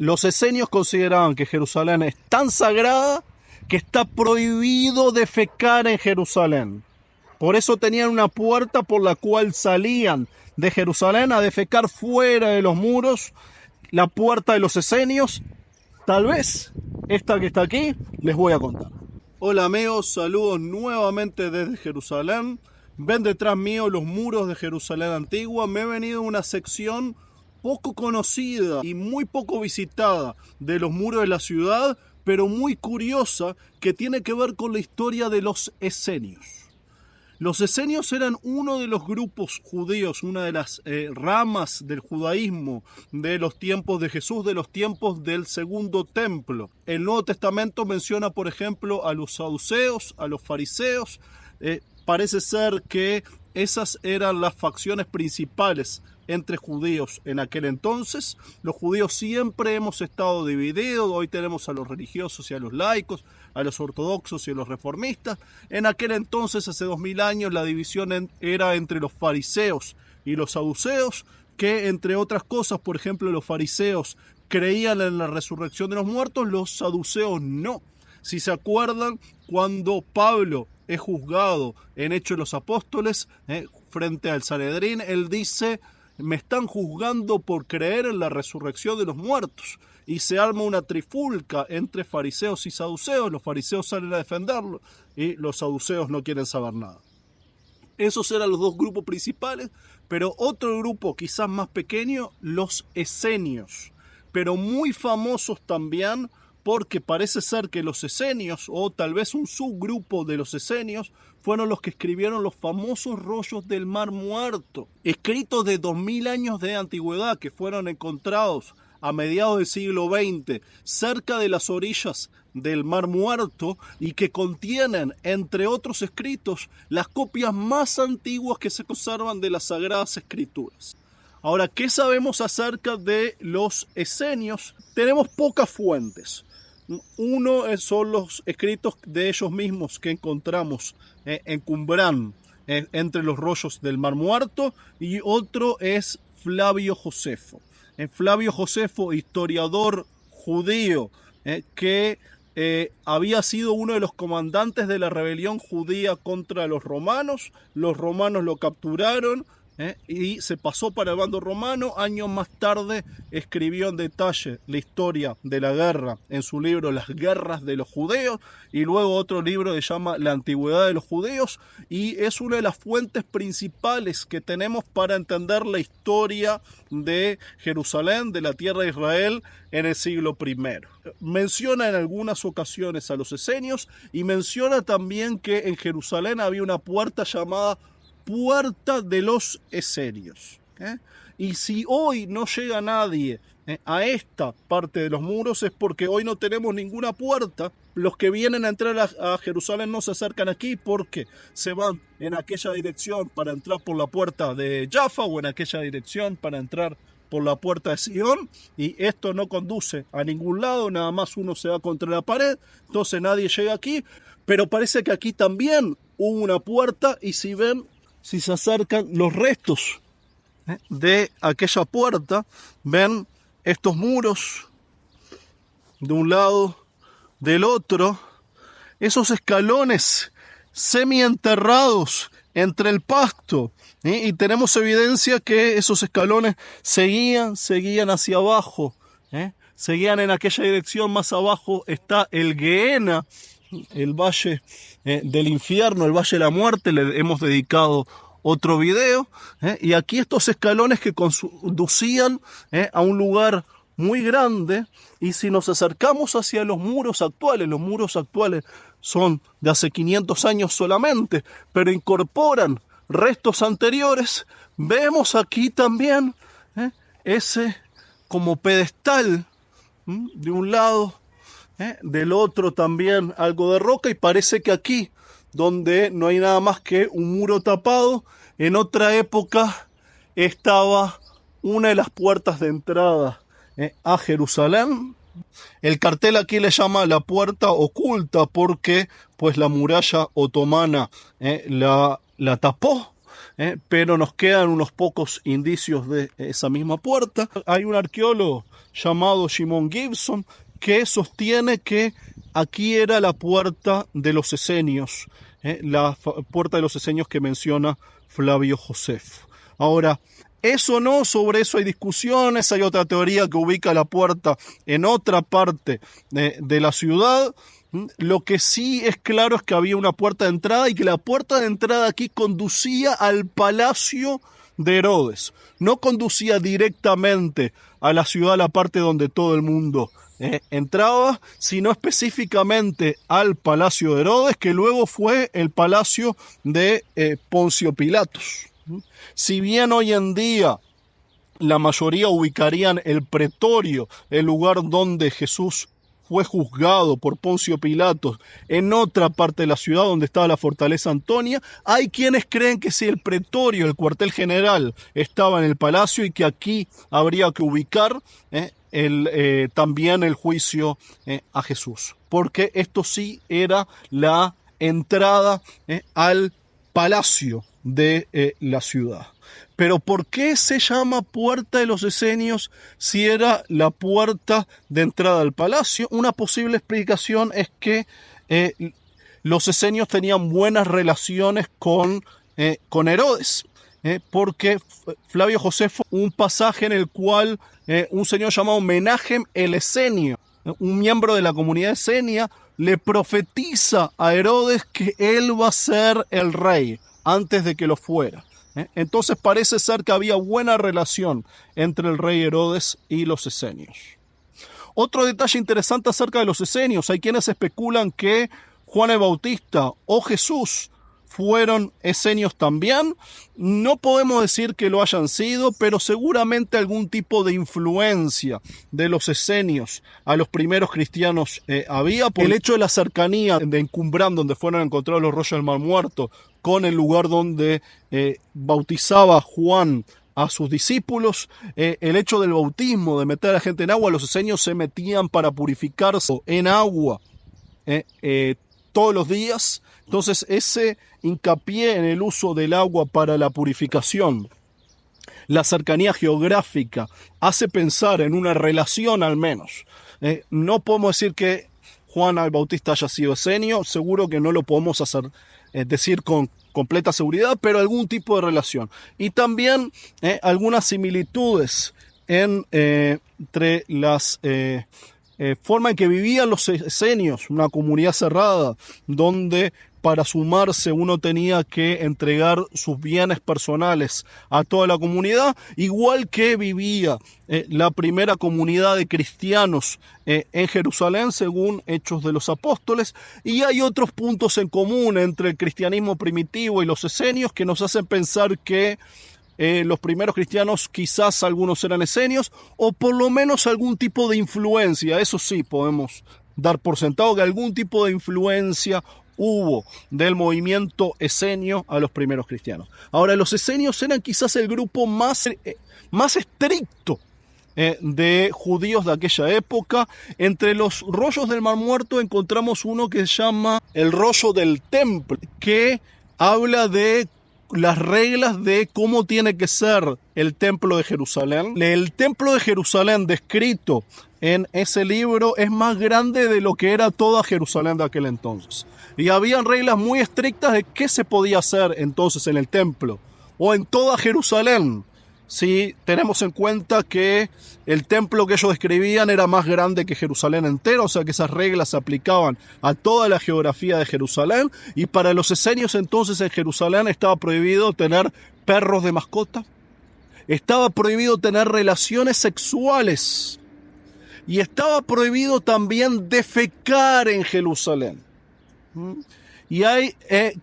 Los esenios consideraban que Jerusalén es tan sagrada que está prohibido defecar en Jerusalén. Por eso tenían una puerta por la cual salían de Jerusalén a defecar fuera de los muros, la puerta de los esenios. Tal vez esta que está aquí les voy a contar. Hola amigos, saludos nuevamente desde Jerusalén. Ven detrás mío los muros de Jerusalén antigua. Me he venido a una sección poco conocida y muy poco visitada de los muros de la ciudad, pero muy curiosa, que tiene que ver con la historia de los esenios. Los esenios eran uno de los grupos judíos, una de las ramas del judaísmo de los tiempos de Jesús, de los tiempos del segundo templo. El Nuevo Testamento menciona, por ejemplo, a los saduceos, a los fariseos. Parece ser que esas eran las facciones principales entre judíos en aquel entonces. Los judíos siempre hemos estado divididos. Hoy tenemos a los religiosos y a los laicos, a los ortodoxos y a los reformistas. En aquel entonces, hace 2000 años, la división era entre los fariseos y los saduceos, que entre otras cosas, por ejemplo, los fariseos creían en la resurrección de los muertos, los saduceos no. Si se acuerdan, cuando Pablo es juzgado en Hechos de los Apóstoles, frente al Sanedrín, él dice: me están juzgando por creer en la resurrección de los muertos. Y se arma una trifulca entre fariseos y saduceos. Los fariseos salen a defenderlo y los saduceos no quieren saber nada. Esos eran los dos grupos principales, pero otro grupo quizás más pequeño, los esenios, pero muy famosos también, porque parece ser que los esenios, o tal vez un subgrupo de los esenios, fueron los que escribieron los famosos rollos del Mar Muerto, escritos de 2000 años de antigüedad, que fueron encontrados a mediados del siglo XX cerca de las orillas del Mar Muerto, y que contienen, entre otros escritos, las copias más antiguas que se conservan de las Sagradas Escrituras. Ahora, ¿qué sabemos acerca de los esenios? Tenemos pocas fuentes. Uno son los escritos de ellos mismos que encontramos en Qumrán, entre los rollos del Mar Muerto, y otro es Flavio Josefo. Flavio Josefo, historiador judío, que había sido uno de los comandantes de la rebelión judía contra los romanos lo capturaron, y se pasó para el bando romano. Años más tarde escribió en detalle la historia de la guerra en su libro Las Guerras de los Judeos, y luego otro libro que se llama La Antigüedad de los Judeos, y es una de las fuentes principales que tenemos para entender la historia de Jerusalén, de la tierra de Israel en el siglo I. Menciona en algunas ocasiones a los esenios, y menciona también que en Jerusalén había una puerta llamada Puerta de los Esenios. Y si hoy no llega nadie a esta parte de los muros, es porque hoy no tenemos ninguna puerta. Los que vienen a entrar a Jerusalén no se acercan aquí, porque se van en aquella dirección para entrar por la puerta de Jaffa, o en aquella dirección para entrar por la puerta de Sion, y esto no conduce a ningún lado, nada más uno se va contra la pared, entonces nadie llega aquí. Pero parece que aquí también hubo una puerta, y si se acercan los restos de aquella puerta, ven estos muros de un lado, del otro, esos escalones semienterrados entre el pasto, y tenemos evidencia que esos escalones seguían hacia abajo, seguían en aquella dirección. Más abajo está el Gehenna, el valle del infierno, el valle de la muerte. Le hemos dedicado otro video, y aquí estos escalones que conducían a un lugar muy grande. Y si nos acercamos hacia los muros actuales son de hace 500 años solamente, pero incorporan restos anteriores. Vemos aquí también ese como pedestal, de un lado, del otro también algo de roca, y parece que aquí, donde no hay nada más que un muro tapado, en otra época estaba una de las puertas de entrada a Jerusalén. El cartel aquí le llama la puerta oculta, porque pues la muralla otomana la tapó. pero nos quedan unos pocos indicios de esa misma puerta. Hay un arqueólogo llamado Shimon Gibson que sostiene que aquí era la puerta de los esenios, la puerta de los esenios que menciona Flavio Josefo. Ahora, eso no, sobre eso hay discusiones, hay otra teoría que ubica la puerta en otra parte de la ciudad. Lo que sí es claro es que había una puerta de entrada y que la puerta de entrada aquí conducía al palacio de Herodes. No conducía directamente a la ciudad, a la parte donde todo el mundo entraba, sino específicamente al palacio de Herodes, que luego fue el palacio de Poncio Pilatos. Si bien hoy en día la mayoría ubicarían el pretorio, el lugar donde Jesús fue juzgado por Poncio Pilatos, en otra parte de la ciudad donde estaba la fortaleza Antonia, hay quienes creen que si el pretorio, el cuartel general, estaba en el palacio y que aquí habría que ubicar también el juicio a Jesús, porque esto sí era la entrada al palacio de la ciudad. Pero ¿por qué se llama puerta de los esenios si era la puerta de entrada al palacio? Una posible explicación es que los esenios tenían buenas relaciones con Herodes, porque Flavio Josefo, un pasaje en el cual un señor llamado Menahem el Esenio, un miembro de la comunidad esenia, le profetiza a Herodes que él va a ser el rey antes de que lo fuera. Entonces parece ser que había buena relación entre el rey Herodes y los esenios. Otro detalle interesante acerca de los esenios: hay quienes especulan que Juan el Bautista o Jesús fueron esenios también. No podemos decir que lo hayan sido, pero seguramente algún tipo de influencia de los esenios a los primeros cristianos había. Por el hecho de la cercanía de Qumran, donde fueron encontrados los rollos del Mar Muerto, con el lugar donde bautizaba Juan a sus discípulos, el hecho del bautismo, de meter a la gente en agua, los esenios se metían para purificarse en agua todos los días. Entonces ese hincapié en el uso del agua para la purificación, la cercanía geográfica, hace pensar en una relación al menos. No podemos decir que Juan el Bautista haya sido esenio, seguro que no lo podemos decir con completa seguridad, pero algún tipo de relación. Y también algunas similitudes entre las forma en que vivían los esenios, una comunidad cerrada, donde para sumarse uno tenía que entregar sus bienes personales a toda la comunidad, igual que vivía la primera comunidad de cristianos en Jerusalén, según Hechos de los Apóstoles. Y hay otros puntos en común entre el cristianismo primitivo y los esenios que nos hacen pensar que los primeros cristianos, quizás algunos eran esenios, o por lo menos algún tipo de influencia. Eso sí, podemos dar por sentado que algún tipo de influencia hubo del movimiento esenio a los primeros cristianos. Ahora, los esenios eran quizás el grupo más estricto de judíos de aquella época. Entre los rollos del Mar Muerto encontramos uno que se llama el rollo del templo, que habla de las reglas de cómo tiene que ser el templo de Jerusalén. El templo de Jerusalén descrito en ese libro es más grande de lo que era toda Jerusalén de aquel entonces. Y habían reglas muy estrictas de qué se podía hacer entonces en el templo o en toda Jerusalén. Si tenemos en cuenta que el templo que ellos describían era más grande que Jerusalén entero, o sea que esas reglas se aplicaban a toda la geografía de Jerusalén. Y para los esenios entonces en Jerusalén estaba prohibido tener perros de mascota, estaba prohibido tener relaciones sexuales y estaba prohibido también defecar en Jerusalén. Y hay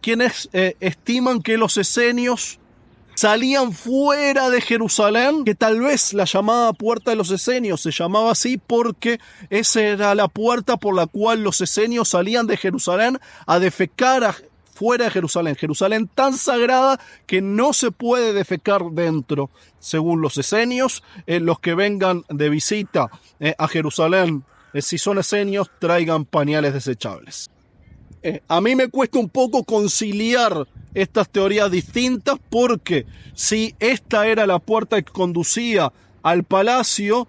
quienes estiman que los esenios salían fuera de Jerusalén, que tal vez la llamada puerta de los esenios se llamaba así porque esa era la puerta por la cual los esenios salían de Jerusalén a defecar fuera de Jerusalén. Jerusalén tan sagrada que no se puede defecar dentro, según los esenios. Los que vengan de visita a Jerusalén, si son esenios, traigan pañales desechables. A mí me cuesta un poco conciliar estas teorías distintas, porque si esta era la puerta que conducía al palacio,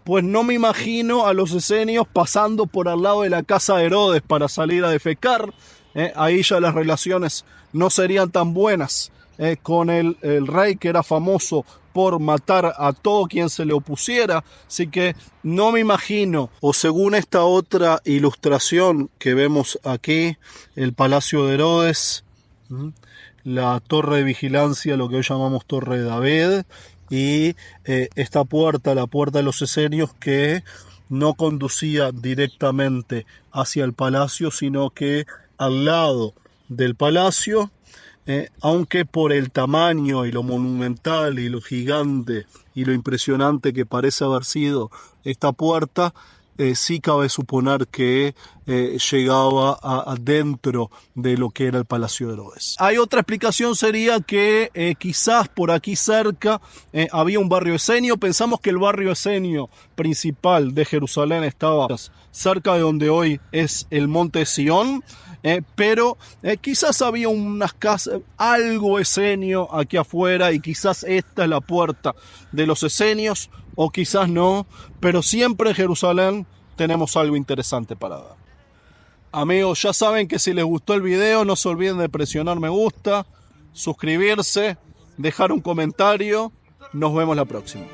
pues no me imagino a los esenios pasando por al lado de la casa de Herodes para salir a defecar. Ahí ya las relaciones no serían tan buenas con el rey, que era famoso por matar a todo quien se le opusiera. Así que no me imagino, o según esta otra ilustración que vemos aquí, el palacio de Herodes, la torre de vigilancia, lo que hoy llamamos Torre de David, y esta puerta, la puerta de los esenios, que no conducía directamente hacia el palacio, sino que al lado del palacio, aunque por el tamaño y lo monumental y lo gigante y lo impresionante que parece haber sido esta puerta, sí cabe suponer que llegaba dentro de lo que era el Palacio de Herodes. Hay otra explicación, sería que quizás por aquí cerca había un barrio esenio. Pensamos que el barrio esenio principal de Jerusalén estaba cerca de donde hoy es el monte Sión, pero quizás había unas casas, algo esenio aquí afuera, y quizás esta es la puerta de los esenios, o quizás no, pero siempre en Jerusalén tenemos algo interesante para ver. Amigos, ya saben que si les gustó el video, no se olviden de presionar me gusta, suscribirse, dejar un comentario. Nos vemos la próxima.